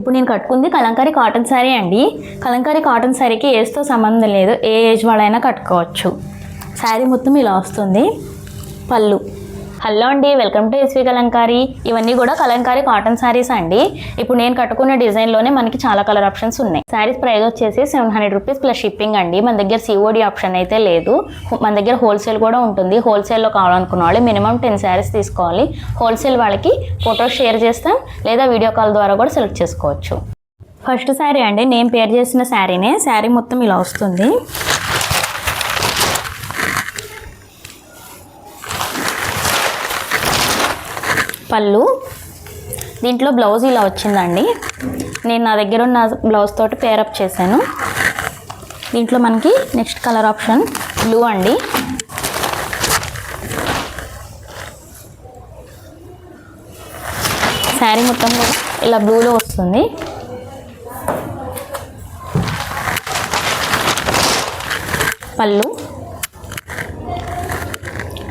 ఇప్పుడు నేను కట్టుకుంది కలంకారీ కాటన్ శారీ అండి. కలంకారీ కాటన్ శారీకి ఏజ్తో సంబంధం లేదు, ఏ ఏజ్ వాళ్ళైనా కట్టుకోవచ్చు. శారీ మొత్తం ఇలా వస్తుంది. పళ్ళు. హలో అండి, వెల్కమ్ టు ఎస్వి కలంకారీ. ఇవన్నీ కూడా కలంకారీ కాటన్ శారీస్ అండి. ఇప్పుడు నేను కట్టుకున్న డిజైన్లోనే మనకి చాలా కలర్ ఆప్షన్స్ ఉన్నాయి. శారీస్ ప్రైస్ వచ్చేసి 700 రూపీస్ ప్లస్ షిప్పింగ్ అండి. మన దగ్గర సిఓడి ఆప్షన్ అయితే లేదు. మన దగ్గర హోల్సేల్ కూడా ఉంటుంది. హోల్సేల్లో కావాలనుకున్న వాళ్ళు మినిమం 10 శారీస్ తీసుకోవాలి. హోల్సేల్ వాళ్ళకి ఫోటోస్ షేర్ చేస్తాం, లేదా వీడియో కాల్ ద్వారా కూడా సెలెక్ట్ చేసుకోవచ్చు. ఫస్ట్ శారీ అండి, నేను పేర్ చేసిన శారీనే. శారీ మొత్తం ఇలా వస్తుంది. పళ్ళు. దీంట్లో బ్లౌజ్ ఇలా వచ్చిందండి. నేను నా దగ్గర ఉన్న బ్లౌజ్ తోటి పేరప్ చేశాను. దీంట్లో మనకి నెక్స్ట్ కలర్ ఆప్షన్ బ్లూ అండి. శారీ మొత్తం ఇలా బ్లూలో వస్తుంది. పళ్ళు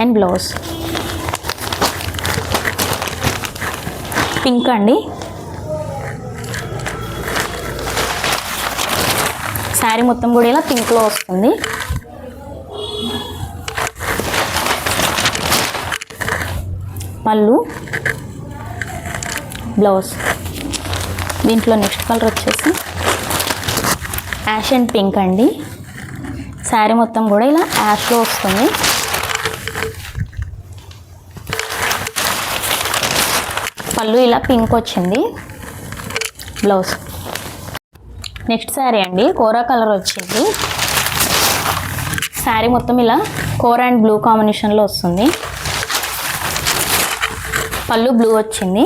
అండ్ బ్లౌజ్. పింక్ అండి. శారీ మొత్తం కూడా ఇలా పింక్లో వస్తుంది. పళ్ళు, బ్లౌజ్. దీంట్లో నెక్స్ట్ కలర్ వచ్చేసి యాష్ అండ్ పింక్ అండి. శారీ మొత్తం కూడా ఇలా యాష్లో వస్తుంది. పళ్ళు ఇలా పింక్ వచ్చింది. బ్లౌజ్. నెక్స్ట్ శారీ అండి, కోరా కలర్ వచ్చింది. శారీ మొత్తం ఇలా కోరా అండ్ బ్లూ కాంబినేషన్లో వస్తుంది. పళ్ళు బ్లూ వచ్చింది.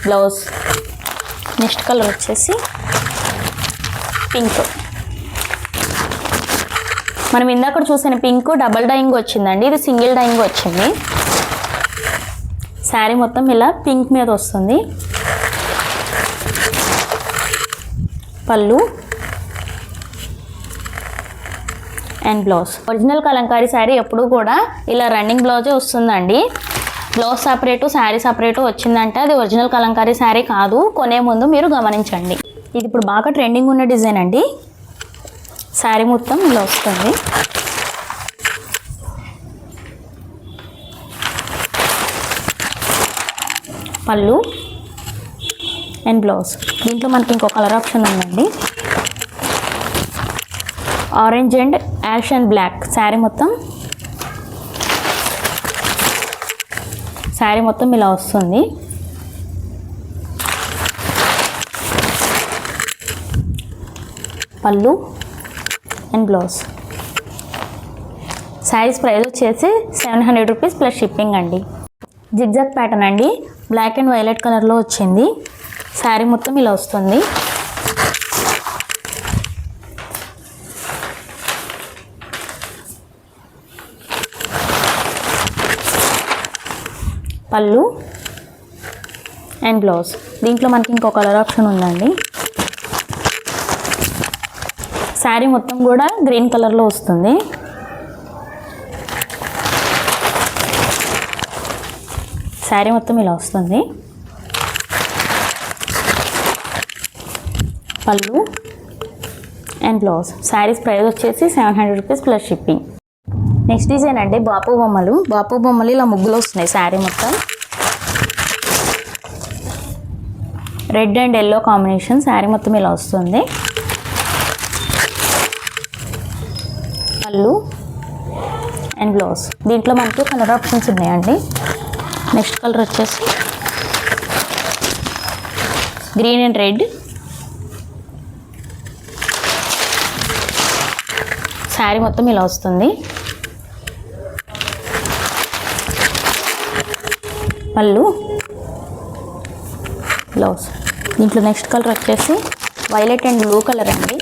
బ్లౌజ్. నెక్స్ట్ కలర్ వచ్చేసి పింక్. మనం ఇందాక చూసిన పింక్ డబల్ డైయింగ్ వచ్చిందండి, ఇది సింగిల్ డైయింగ్ వచ్చింది. శారీ మొత్తం ఇలా పింక్ మీద వస్తుంది. పళ్ళు and blouse. Original Kalamkari sari ఎప్పుడు కూడా ఇలా రన్నింగ్ బ్లౌజే వస్తుందండి. బ్లౌజ్ సపరేటు శారీ సపరేటు వచ్చిందంటే అది ఒరిజినల్ కలంకారీ శారీ కాదు. కొనే ముందు మీరు గమనించండి. ఇది ఇప్పుడు బాగా ట్రెండింగ్ ఉన్న డిజైన్ అండి. శారీ మొత్తం ఇలా వస్తుంది. పళ్ళు అండ్ బ్లౌజ్. దీంట్లో మనకి ఇంకో కలర్ ఆప్షన్ ఉందండి, orange and ash and black. Sari మొత్తం ఇలా వస్తుంది. పళ్ళు అండ్ బ్లౌజ్. శారీస్ ప్రైస్ వచ్చేసి 700 రూపీస్ ప్లస్ షిప్పింగ్ అండి. జిగ్జాగ్ ప్యాటర్న్ అండి, బ్లాక్ అండ్ వైలెట్ కలర్లో వచ్చింది. శారీ మొత్తం ఇలా వస్తుంది. పళ్ళు అండ్ బ్లౌజ్. దీంట్లో మనకి ఇంకో కలర్ ఆప్షన్ ఉందండి. శారీ మొత్తం కూడా గ్రీన్ కలర్లో వస్తుంది. శారీ మొత్తం ఇలా వస్తుంది. పళ్ళు అండ్ బ్లౌజ్. శారీస్ ప్రైస్ వచ్చేసి 700 rupees plus shipping. Next design అండి, బాపు బొమ్మలు ఇలా ముగ్గులు వస్తున్నాయి. శారీ మొత్తం red and yellow combination. Sari మొత్తం ఇలా వస్తుంది. పళ్ళు అండ్ బ్లౌజ్. దీంట్లో మనకి కలర్ ఆప్షన్స్ ఉన్నాయండి. నెక్స్ట్ కలర్ వచ్చేసి గ్రీన్ అండ్ రెడ్. శారీ మొత్తం ఇలా వస్తుంది. పళ్ళు, బ్లౌజ్. దీంట్లో నెక్స్ట్ కలర్ వచ్చేసి వైలెట్ అండ్ బ్లూ కలర్ అండి.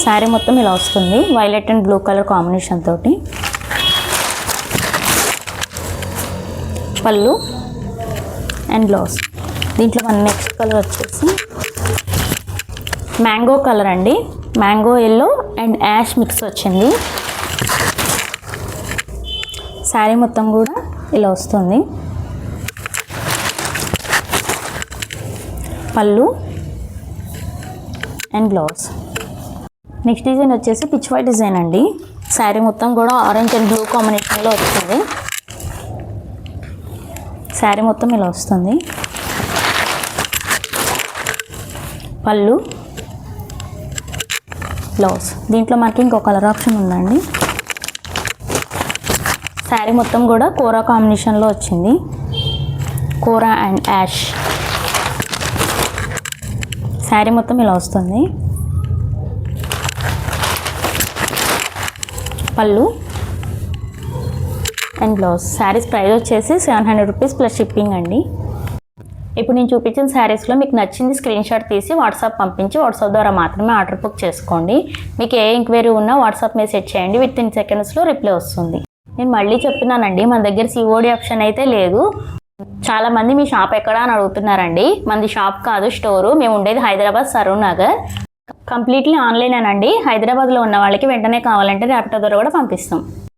శారీ మొత్తం ఇలా వస్తుంది, violet and blue colour combination తోటి. పళ్ళు అండ్ బ్లౌజ్. దీంట్లో మన నెక్స్ట్ కలర్ వచ్చేసి మ్యాంగో కలర్ అండి, mango yellow and ash mix వచ్చింది. శారీ మొత్తం కూడా ఇలా వస్తుంది. పళ్ళు అండ్ బ్లౌజ్. నెక్స్ట్ డిజైన్ వచ్చేసి పిచ్ వై డిజైన్ అండి. శారీ మొత్తం కూడా ఆరెంజ్ అండ్ బ్లూ కాంబినేషన్లో వస్తుంది. శారీ మొత్తం ఇలా వస్తుంది. పళ్ళు, బ్లౌజ్. దీంట్లో మనకి ఇంకో కలర్ ఆప్షన్ ఉందండి. శారీ మొత్తం కూడా కోరా కాంబినేషన్లో వచ్చింది. కోరా అండ్ యాష్. శారీ మొత్తం ఇలా వస్తుంది. పళ్ళు అండ్ బ్లౌజ్. శారీస్ ప్రైస్ వచ్చేసి 700 రూపీస్ ప్లస్ షిప్పింగ్ అండి. ఇప్పుడు నేను చూపించిన శారీస్లో మీకు నచ్చింది స్క్రీన్ షాట్ తీసి వాట్సాప్ పంపించి వాట్సాప్ ద్వారా మాత్రమే ఆర్డర్ బుక్ చేసుకోండి. మీకు ఏ ఎంక్వైరీ ఉన్నా వాట్సాప్ మెసేజ్ చేయండి. విత్ ఇన్ సెకండ్స్లో రిప్లై వస్తుంది. నేను మళ్ళీ చెప్తున్నానండి, మన దగ్గర సిఓడి ఆప్షన్ అయితే లేదు. చాలామంది మీ షాప్ ఎక్కడా అని అడుగుతున్నారండి. మనది షాప్ కాదు, స్టోరు. మేము ఉండేది హైదరాబాద్ సరూర్ నగర్. కంప్లీట్లీ ఆన్లైన్ అనండి. హైదరాబాద్లో ఉన్న వాళ్ళకి వెంటనే కావాలంటే ర్యాపిడో ద్వారా కూడా పంపిస్తాం.